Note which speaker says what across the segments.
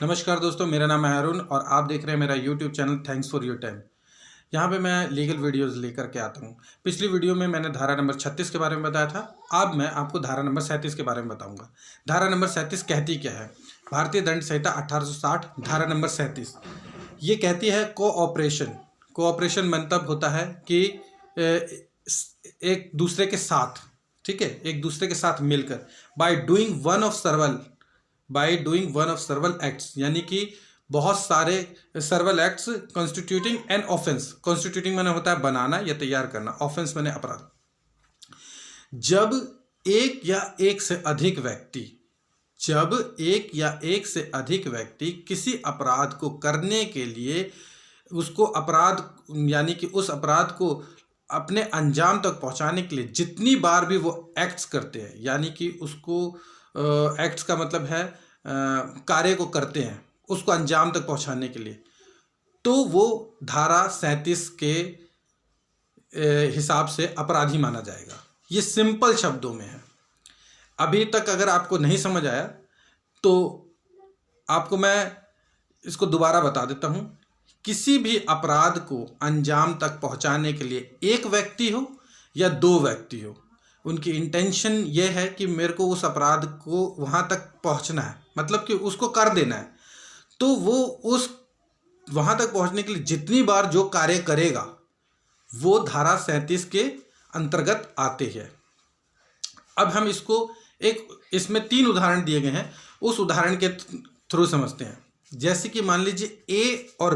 Speaker 1: नमस्कार दोस्तों, मेरा नाम है अरुण और आप देख रहे हैं मेरा YouTube channel thanks for your time. यहाँ पे मैं लीगल वीडियोस लेकर के आता हूँ। पिछली वीडियो में मैंने धारा नंबर 36 के बारे में बताया था। अब मैं आपको धारा नंबर 37 के बारे में बताऊँगा। धारा नंबर 37 कहती क्या है? भारतीय दंड संहिता 1860 धारा नंबर 37 ये कहती है कोऑपरेशन। कोऑपरेशन मतलब होता है कि एक दूसरे के साथ, ठीक है, एक दूसरे के साथ मिलकर by doing one of several acts, यानी कि बहुत सारे several acts constituting an offence. Constituting मैंने होता है बनाना या तैयार करना, ऑफेंस मैंने अपराध। जब एक या एक से अधिक व्यक्ति किसी अपराध को करने के लिए उसको अपराध यानी कि उस अपराध को अपने अंजाम तक पहुंचाने के लिए जितनी बार भी वो एक्ट्स करते हैं, यानी कि उसको एक्ट्स का मतलब है कार्य को करते हैं उसको अंजाम तक पहुंचाने के लिए, तो वो धारा 37 के हिसाब से अपराधी माना जाएगा। ये सिंपल शब्दों में है। अभी तक अगर आपको नहीं समझ आया तो आपको मैं इसको दोबारा बता देता हूँ। किसी भी अपराध को अंजाम तक पहुंचाने के लिए एक व्यक्ति हो या दो व्यक्ति हो, उनकी इंटेंशन ये है कि मेरे को उस अपराध को वहाँ तक पहुँचना है, मतलब कि उसको कर देना है, तो वो उस वहाँ तक पहुँचने के लिए जितनी बार जो कार्य करेगा वो धारा 37 के अंतर्गत आते हैं। अब हम इसमें 3 उदाहरण दिए गए हैं, उस उदाहरण के थ्रू समझते हैं। जैसे कि मान लीजिए ए और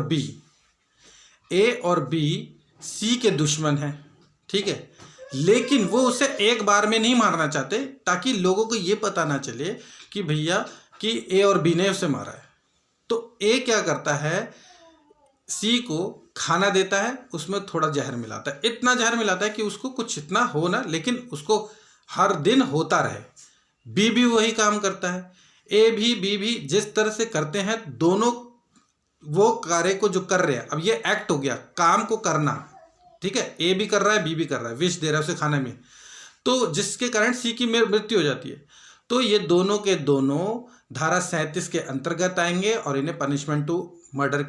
Speaker 1: बी सी के दुश्मन हैं, ठीक है, लेकिन वो उसे एक बार में नहीं मारना चाहते ताकि लोगों को ये पता ना चले कि भैया कि ए और बी ने उसे मारा है। तो ए क्या करता है, सी को खाना देता है, उसमें थोड़ा जहर मिलाता है, इतना जहर मिलाता है कि उसको कुछ इतना हो ना, लेकिन उसको हर दिन होता रहे। बी भी वही काम करता है, ए भी बी भी जिस तरह से करते हैं, दोनों वो कार्य को जो कर रहे हैं, अब ये एक्ट हो गया काम को करना, ठीक है, ए भी कर रहा है बी भी कर रहा है, विष दे रहा है उसे खाने में, तो जिसके कारण सी की मृत्यु हो जाती है। तो ये दोनों के दोनों धारा 37 के अंतर्गत आएंगे और इन्हें पनिशमेंट टू मर्डर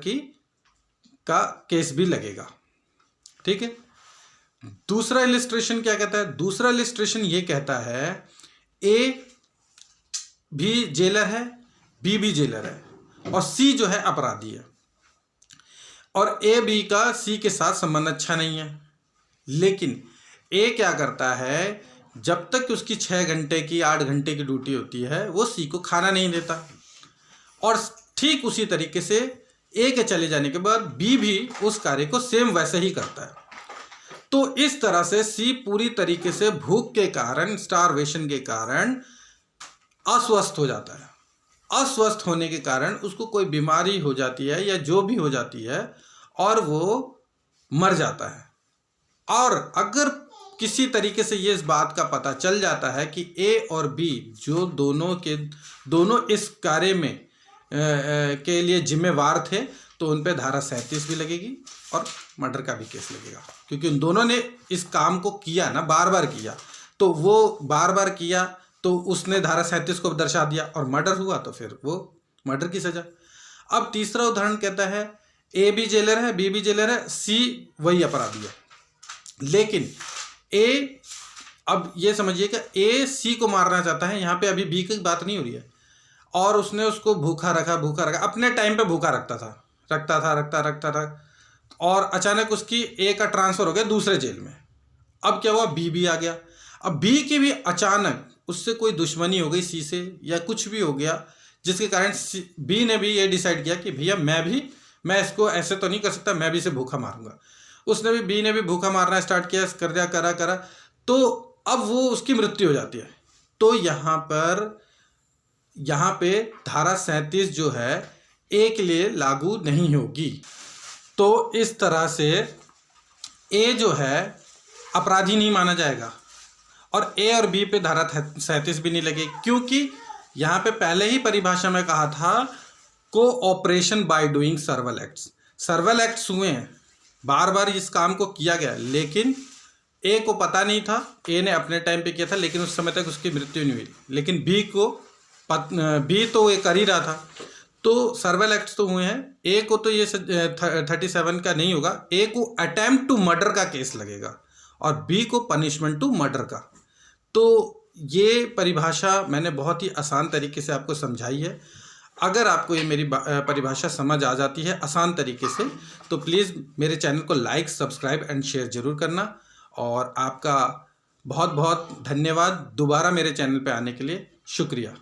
Speaker 1: का केस भी लगेगा, ठीक है। दूसरा इलिस्ट्रेशन क्या कहता है? दूसरा इलिस्ट्रेशन ये कहता है ए भी जेलर है, बी भी जेलर है और सी जो है अपराधी है, और ए बी का सी के साथ संबंध अच्छा नहीं है, लेकिन ए क्या करता है, जब तक उसकी 6 घंटे की 8 घंटे की ड्यूटी होती है वो सी को खाना नहीं देता, और ठीक उसी तरीके से ए के चले जाने के बाद बी भी उस कार्य को सेम वैसे ही करता है। तो इस तरह से सी पूरी तरीके से भूख के कारण, स्टारवेशन के कारण अस्वस्थ हो जाता है। अस्वस्थ होने के कारण उसको कोई बीमारी हो जाती है या जो भी हो जाती है और वो मर जाता है। और अगर किसी तरीके से ये इस बात का पता चल जाता है कि ए और बी जो दोनों इस कार्य में के लिए जिम्मेवार थे, तो उन पे धारा 37 भी लगेगी और मर्डर का भी केस लगेगा, क्योंकि उन दोनों ने इस काम को किया ना, बार बार किया, तो वो बार बार किया तो उसने धारा 37 को दर्शा दिया और मर्डर हुआ तो फिर वो मर्डर की सजा। अब तीसरा उदाहरण कहता है ए भी जेलर है, बी भी जेलर है, सी वही अपराधी है, लेकिन ए, अब ये समझिए कि ए सी को मारना चाहता है, यहाँ पे अभी बी की बात नहीं हो रही है, और उसने उसको भूखा रखा, अपने टाइम पे भूखा रखता था, और अचानक उसकी ए का ट्रांसफ़र हो गया दूसरे जेल में। अब क्या हुआ, बी भी आ गया। अब बी की भी अचानक उससे कोई दुश्मनी हो गई सी से या कुछ भी हो गया, जिसके कारण बी ने भी ये डिसाइड किया कि भैया मैं इसको ऐसे तो नहीं कर सकता, मैं भी इसे भूखा मारूंगा। बी ने भी भूखा मारना स्टार्ट किया, कर दिया, करा, तो अब वो उसकी मृत्यु हो जाती है। तो यहाँ पे धारा 37 जो है ए के लिए लागू नहीं होगी। तो इस तरह से ए जो है अपराधी नहीं माना जाएगा और ए और बी पे धारा 37 भी नहीं लगेगी, क्योंकि यहाँ पे पहले ही परिभाषा में कहा था cooperation by doing सर्वल acts. सर्वल acts हुए हैं, बार बार इस काम को किया गया, लेकिन ए को पता नहीं था, ए ने अपने टाइम पे किया था, लेकिन उस समय तक उसकी मृत्यु नहीं हुई, लेकिन बी तो ये कर ही रहा था। तो सर्वाइवल एक्ट्स तो हुए हैं, ए को तो ये 37 का नहीं होगा, ए को अटेम्प्ट टू मर्डर का केस लगेगा और बी को पनिशमेंट टू मर्डर का। तो ये परिभाषा मैंने बहुत ही आसान तरीके से आपको समझाई है। अगर आपको ये मेरी परिभाषा समझ आ जाती है आसान तरीके से, तो प्लीज़ मेरे चैनल को लाइक, सब्सक्राइब एंड शेयर ज़रूर करना। और आपका बहुत बहुत धन्यवाद दोबारा मेरे चैनल पे आने के लिए। शुक्रिया।